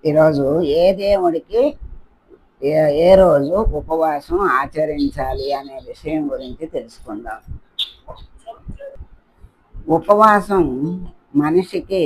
ఈరోజు ఏ దేవుడికి ఏ రోజు ఉపవాసం ఆచరించాలి అనే విషయం గురించి తెలుసుకుందాం. ఉపవాసం మనిషికి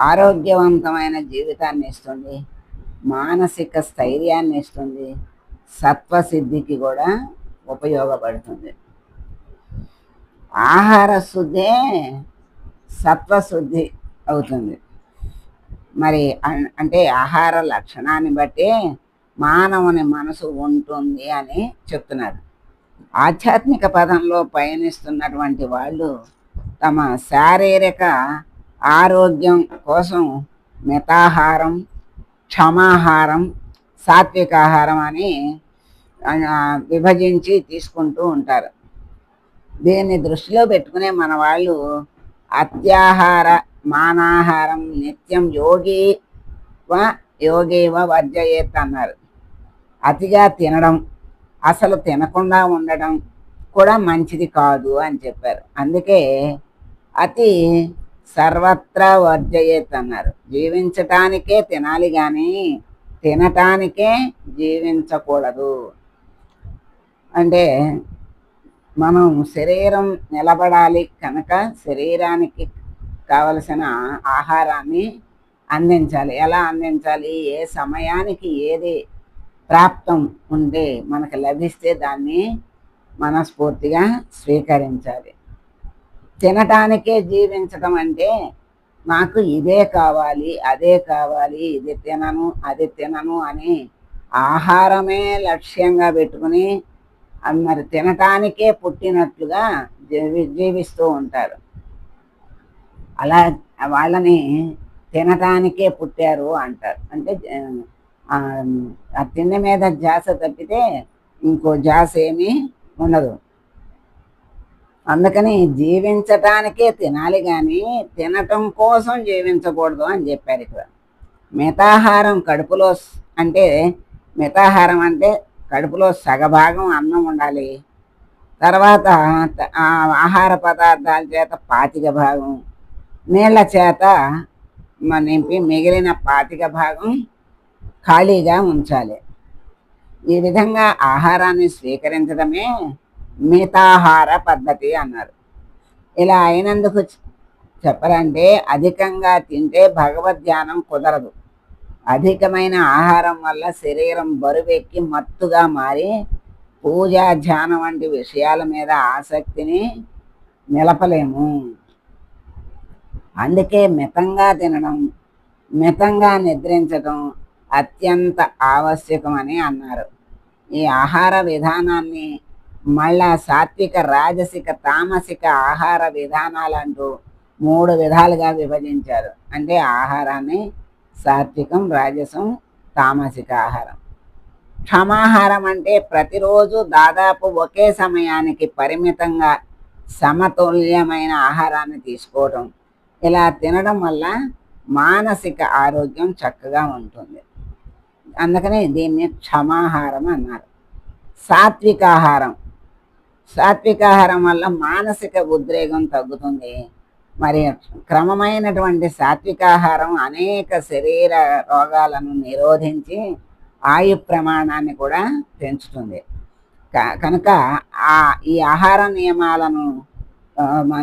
ఆరోగ్యవంతమైన జీవితాన్ని ఇస్తుంది, మానసిక స్థైర్యాన్ని ఇస్తుంది, సత్వసిద్ధికి కూడా ఉపయోగపడుతుంది. ఆహార శుద్ధే సత్వశుద్ధి అవుతుంది. మరి అంటే ఆహార లక్షణాన్ని బట్టి మానవుని మనసు ఉంటుంది అని చెప్తున్నారు. ఆధ్యాత్మిక పదంలో పయనిస్తున్నటువంటి వాళ్ళు తమ శారీరక ఆరోగ్యం కోసం మితాహారం, క్షమాహారం, సాత్వికాహారం అని విభజించి తీసుకుంటూ ఉంటారు. దీన్ని దృష్టిలో పెట్టుకునే మన వాళ్ళు అత్యాహార మానాహారం నిత్యం యోగేవ వర్జయేత్ అన్నారు. అతిగా తినడం, అసలు తినకుండా ఉండడం కూడా మంచిది కాదు అని చెప్పారు. అందుకే అతి సర్వత్రా వర్జయేత్ అన్నారు. జీవించటానికే తినాలి కానీ తినటానికే జీవించకూడదు. అంటే మనం శరీరం నిలబడాలి కనుక శరీరానికి కావలసిన ఆహారాన్ని అందించాలి. ఎలా అందించాలి? ఏ సమయానికి ఏది ప్రాప్తం ఉంటే మనకు లభిస్తే దాన్ని మనస్ఫూర్తిగా స్వీకరించాలి. తినటానికే జీవించడం అంటే నాకు ఇదే కావాలి, అదే కావాలి, ఇది తినను, అది తినను అని ఆహారమే లక్ష్యంగా పెట్టుకుని మరి తినటానికే పుట్టినట్లుగా జీవిస్తూ ఉంటారు. అలా వాళ్ళని తినటానికే పుట్టారు అంటారు. అంటే ఆ తిండి మీద ధ్యాస తప్పితే ఇంకో ధ్యాస ఏమీ ఉండదు. అందుకని జీవించటానికే తినాలి కానీ తినటం కోసం జీవించకూడదు అని చెప్పారు ఇక్కడ. మితాహారం కడుపులో అంటే మితాహారం అంటే కడుపులో సగభాగం అన్నం ఉండాలి, తర్వాత ఆహార పదార్థాల చేత 25% నీళ్ళ చేత నింపి మిగిలిన 25% ఖాళీగా ఉంచాలి. ఈ విధంగా ఆహారాన్ని స్వీకరించడమే మితాహార పద్ధతి అన్నారు. ఇలా అయినందుకు చెప్పాలంటే అధికంగా తింటే భగవద్ధ్యానం కుదరదు. అధికమైన ఆహారం వల్ల శరీరం బరువెక్కి మత్తుగా మారి పూజ, ధ్యానం వంటి విషయాల మీద ఆసక్తిని నిలపలేము. అందుకే మితంగా తినడం, మితంగా నిద్రించడం అత్యంత ఆవశ్యకమని అన్నారు. ఈ ఆహార విధానాన్ని మళ్ళా సాత్విక, రాజసిక, తామసిక ఆహార విధానాలంటూ 3 విధాలుగా విభజించారు. అంటే ఆహారాన్ని సాత్వికం, రాజసం, తామసిక ఆహారం. క్షమాహారం అంటే ప్రతిరోజు దాదాపు ఒకే సమయానికి పరిమితంగా సమతుల్యమైన ఆహారాన్ని తీసుకోవడం. ఇలా తినడం వల్ల మానసిక ఆరోగ్యం చక్కగా ఉంటుంది. అందుకని దీన్ని క్షమాహారం అన్నారు. సాత్వికాహారం, సాత్వికాహారం వల్ల మానసిక ఉద్రేకం తగ్గుతుంది. మరి క్రమమైనటువంటి సాత్వికాహారం అనేక శరీర రోగాలను నిరోధించి ఆయు ప్రమాణాన్ని కూడా పెంచుతుంది. కనుక ఈ ఆహార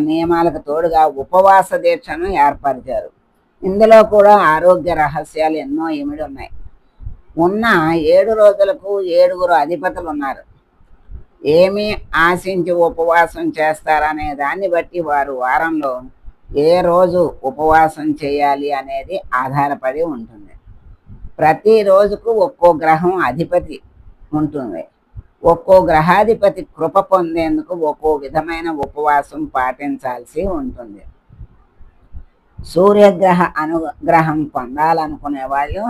నియమాలకు తోడుగా ఉపవాస దీక్షను ఏర్పరిచారు. ఇందులో కూడా ఆరోగ్య రహస్యాలు ఎన్నో ఇమిడి ఉన్నాయి. ఉన్న 7 రోజులకు 7 అధిపతులు ఉన్నారు. ఏమి ఆశించి ఉపవాసం చేస్తారనే దాన్ని బట్టి వారు వారంలో ఏ రోజు ఉపవాసం చేయాలి అనేది ఆధారపడి ఉంటుంది. ప్రతి రోజుకు ఒక్కో గ్రహం అధిపతి ఉంటుంది. ఒక్కో గ్రహాధిపతి కృప పొందేందుకు ఒక్కో విధమైన ఉపవాసం పాటించాల్సి ఉంటుంది. సూర్యగ్రహ అనుగ్రహం పొందాలనుకునే వాళ్ళు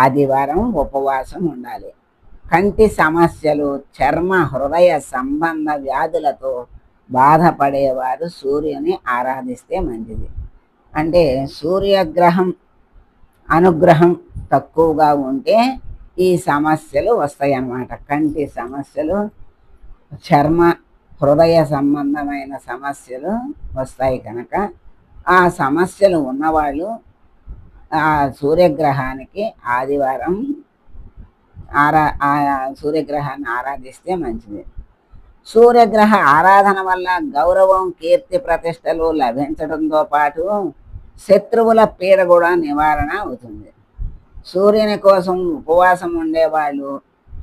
ఆదివారం ఉపవాసం ఉండాలి. కంటి సమస్యలు, చర్మ, హృదయ సంబంధ వ్యాధులతో బాధపడేవారు సూర్యుని ఆరాధిస్తే మంచిది. అంటే సూర్యగ్రహం అనుగ్రహం తక్కువగా ఉంటే ఈ సమస్యలు వస్తాయి అన్నమాట. కంటి సమస్యలు, చర్మ, హృదయ సంబంధమైన సమస్యలు వస్తాయి కనుక ఆ సమస్యలు ఉన్నవాళ్ళు ఆ సూర్యగ్రహానికి ఆదివారం ఆ సూర్యగ్రహాన్ని ఆరాధిస్తే మంచిది. సూర్యగ్రహ ఆరాధన వల్ల గౌరవం, కీర్తి, ప్రతిష్టలు లభించడంతో పాటు శత్రువుల పీడ కూడా నివారణ అవుతుంది. సూర్యుని కోసం ఉపవాసం ఉండేవాళ్ళు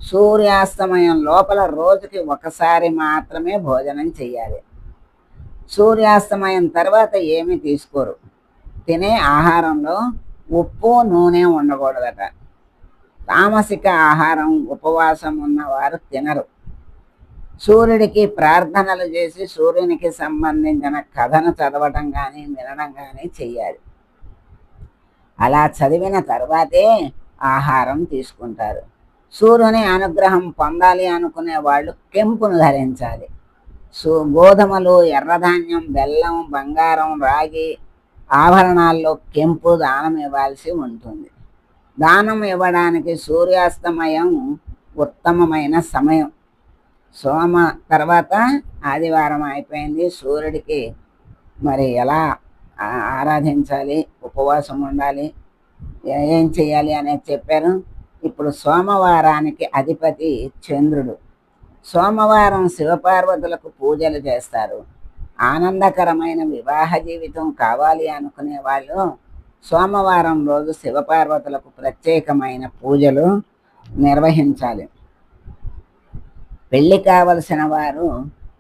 సూర్యాస్తమయం లోపల రోజుకి ఒకసారి మాత్రమే భోజనం చేయాలి. సూర్యాస్తమయం తర్వాత ఏమీ తీసుకోరు. తినే ఆహారంలో ఉప్పు, నూనె ఉండకూడదట. తామసిక ఆహారం ఉపవాసం ఉన్నవారు తినరు. సూర్యుడికి ప్రార్థనలు చేసి సూర్యునికి సంబంధించిన కథను చదవటం కానీ వినడం కానీ చెయ్యాలి. అలా చదివిన తర్వాతే ఆహారం తీసుకుంటారు. సూర్యుని అనుగ్రహం పొందాలి అనుకునే వాళ్ళు కెంపును ధరించాలి. గోధుమలు, ఎర్రధాన్యం, బెల్లం, బంగారం, రాగి ఆభరణాల్లో కెంపు దానం ఇవ్వాల్సి ఉంటుంది. దానం ఇవ్వడానికి సూర్యాస్తమయం ఉత్తమమైన సమయం. సోమ తర్వాత ఆదివారం అయిపోయింది. సూర్యుడికి మరి ఎలా ఆరాధించాలి, ఉపవాసం ఉండాలి, ఏం చేయాలి అనేది చెప్పారు. ఇప్పుడు సోమవారానికి అధిపతి చంద్రుడు. సోమవారం శివపార్వతులకు పూజలు చేస్తారు. ఆనందకరమైన వివాహ జీవితం కావాలి అనుకునే వాళ్ళు సోమవారం రోజు శివపార్వతులకు ప్రత్యేకమైన పూజలు నిర్వహించాలి. పెళ్ళి కావలసిన వారు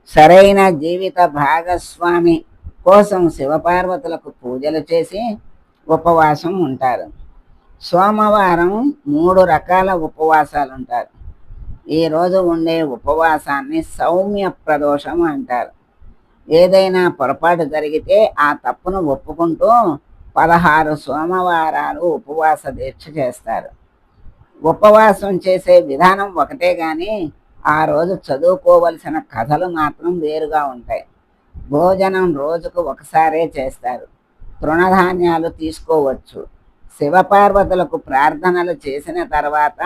సరైన జీవిత భాగస్వామి కోసం శివపార్వతులకు పూజలు చేసి ఉపవాసం ఉంటారు. సోమవారం 3 రకాల ఉపవాసాలు ఉంటారు. ఈరోజు ఉండే ఉపవాసాన్ని సౌమ్య ప్రదోషం అంటారు. ఏదైనా పొరపాటు జరిగితే ఆ తప్పును ఒప్పుకుంటూ 16 సోమవారాలు ఉపవాస దీక్ష చేస్తారు. ఉపవాసం చేసే విధానం ఒకటే కానీ ఆ రోజు చదువుకోవలసిన కథలు మాత్రం వేరుగా ఉంటాయి. భోజనం రోజుకు ఒకసారే చేస్తారు. తృణధాన్యాలు తీసుకోవచ్చు. శివపార్వతులకు ప్రార్థనలు చేసిన తర్వాత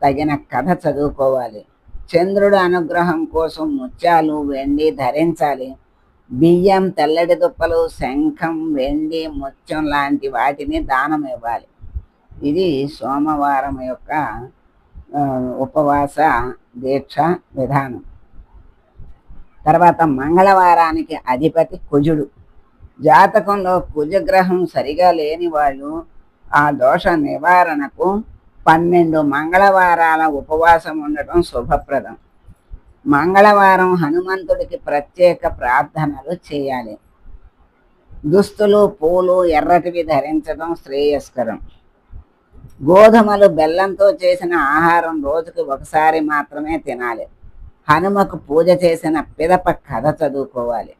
తగిన కథ చదువుకోవాలి. చంద్రుడి అనుగ్రహం కోసం ముత్యాలు, వెండి ధరించాలి. బియ్యం, తెల్లటి దుప్పలు, శంఖం, వెండి, ముత్యం లాంటి వాటిని దానం ఇవ్వాలి. ఇది సోమవారం యొక్క ఉపవాస దీక్ష విధానం. తర్వాత మంగళవారానికి అధిపతి కుజుడు. జాతకంలో కుజగ్రహం సరిగా లేని వాళ్ళు ఆ దోష నివారణకు 12 మంగళవారాల ఉపవాసం ఉండటం శుభప్రదం. మంగళవారం హనుమంతుడికి ప్రత్యేక ప్రార్థనలు చేయాలి. దుస్తులు, పూలు ఎర్రటివి ధరించడం శ్రేయస్కరం. గోధుమలు, బెల్లంతో చేసిన ఆహారం రోజుకి ఒకసారి మాత్రమే తినాలి. హనుమకు పూజ చేసిన పిదప కథ చదువుకోవాలి.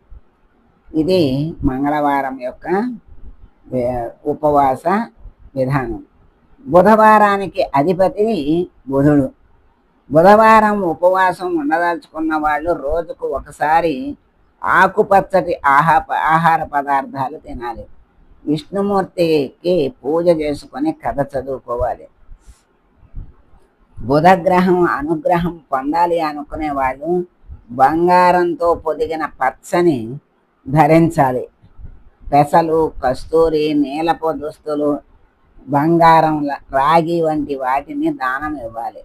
ఇది మంగళవారం యొక్క ఉపవాస విధానం. బుధవారానికి అధిపతి బుధుడు. బుధవారం ఉపవాసం ఉండదలుచుకున్న వాళ్ళు రోజుకు ఒకసారి ఆకుపచ్చటి ఆహార పదార్థాలు తినాలి. విష్ణుమూర్తికి పూజ చేసుకొని కథ చదువుకోవాలి. బుధగ్రహం అనుగ్రహం పొందాలి అనుకునే వాళ్ళు బంగారంతో పొదిగిన పచ్చని ధరించాలి. పెసలు, కస్తూరి, నీలపు దుస్తులు, బంగారం, రాగి వంటి వాటిని దానం ఇవ్వాలి.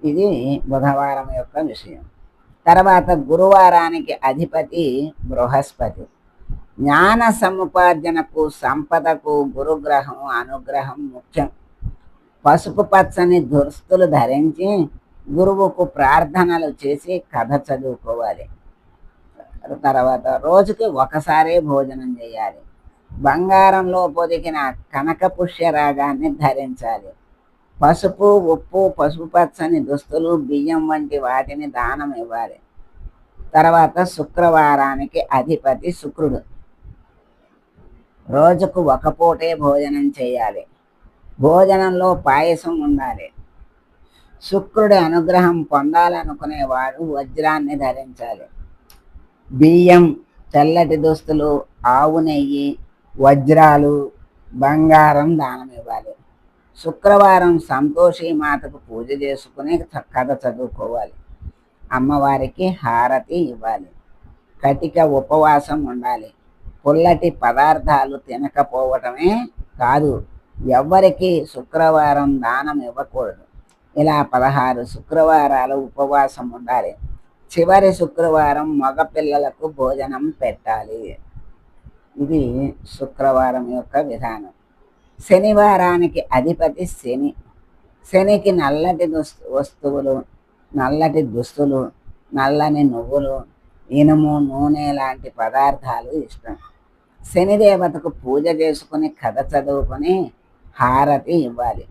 ఇది బుధవారం యొక్క విషయం. తర్వాత గురువారానికి అధిపతి బృహస్పతి. జ్ఞాన సముపార్జనకు, సంపదకు గురుగ్రహం అనుగ్రహం ముఖ్యం. పసుపు పచ్చని దుస్తులు ధరించి గురువుకు ప్రార్థనలు చేసి కథ చదువుకోవాలి. తర్వాత రోజుకి ఒకసారే భోజనం చేయాలి. బంగారంలో పొదిగిన కనక పుష్యరాగాన్ని ధరించాలి. పసుపు, ఉప్పు, పసుపు పచ్చని దుస్తులు, బియ్యం వంటి వాటిని దానం ఇవ్వాలి. తర్వాత శుక్రవారానికి అధిపతి శుక్రుడు. రోజుకు ఒక పూటే భోజనం చేయాలి. భోజనంలో పాయసం ఉండాలి. శుక్రుడి అనుగ్రహం పొందాలనుకునేవాడు వజ్రాన్ని ధరించాలి. బియ్యం, తెల్లటి దుస్తులు, ఆవు నెయ్యి, వజ్రాలు, బంగారం దానం ఇవ్వాలి. శుక్రవారం సంతోషి మాతకు పూజ చేసుకుని కథ చదువుకోవాలి. అమ్మవారికి హారతి ఇవ్వాలి. కటిక ఉపవాసం ఉండాలి. పుల్లటి పదార్థాలు తినకపోవటమే కాదు, ఎవ్వరికి శుక్రవారం దానం ఇవ్వకూడదు. ఇలా 16 శుక్రవారాలు ఉపవాసం ఉండాలి. చివరి శుక్రవారం మగపిల్లలకు భోజనం పెట్టాలి. ఇది శుక్రవారం యొక్క విధానం. శనివారానికి అధిపతి శని. శనికి నల్లటి వస్తువులు, నల్లటి దుస్తులు, నల్లని నువ్వులు, ఇనుము, నూనె లాంటి పదార్థాలు ఇష్టం. శనిదేవతకు పూజ చేసుకుని కథ చదువుకొని హారతి ఇవ్వాలి.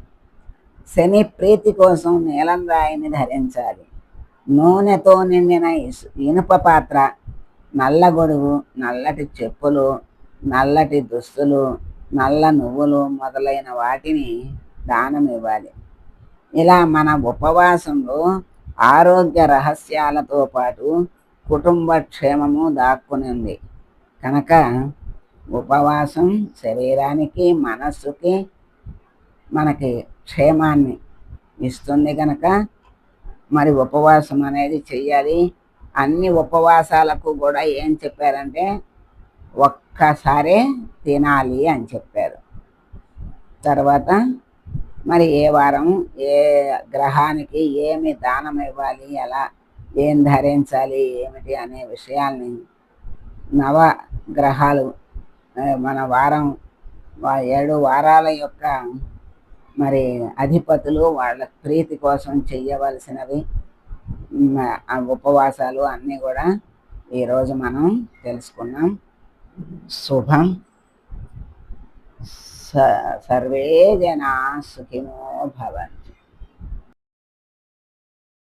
శని ప్రీతి కోసం నీలం రాయిని ధరించాలి. నూనెతో నిండిన ఇనుప పాత్ర, నల్ల గొడుగు, నల్లటి చెప్పులు, నల్లటి దుస్తులు, నల్ల నువ్వులు మొదలైన వాటిని దానం ఇవ్వాలి. ఇలా మన ఉపవాసంలో ఆరోగ్య రహస్యాలతో పాటు కుటుంబ క్షేమము దాక్కుని ఉంది కనుక ఉపవాసం శరీరానికి మనస్సుకి మనకి క్షేమాన్ని ఇస్తుంది కనుక మరి ఉపవాసం అనేది చెయ్యాలి. అన్ని ఉపవాసాలకు కూడా ఏం చెప్పారంటే ఒక్కసారే తినాలి అని చెప్పారు. తర్వాత మరి ఏ వారం ఏ గ్రహానికి ఏమి దానం ఇవ్వాలి, ఎలా ఏం ధరించాలి ఏమిటి అనే విషయాల్ని నవగ్రహాలు మన వారం 7 వారాల యొక్క మరి అధిపతులు వాళ్ళ ప్రీతి కోసం చెయ్యవలసినవి ఉపవాసాలు అన్నీ కూడా ఈరోజు మనం తెలుసుకున్నాం. శుభం. సర్వే జనా సుఖినో భవంతు.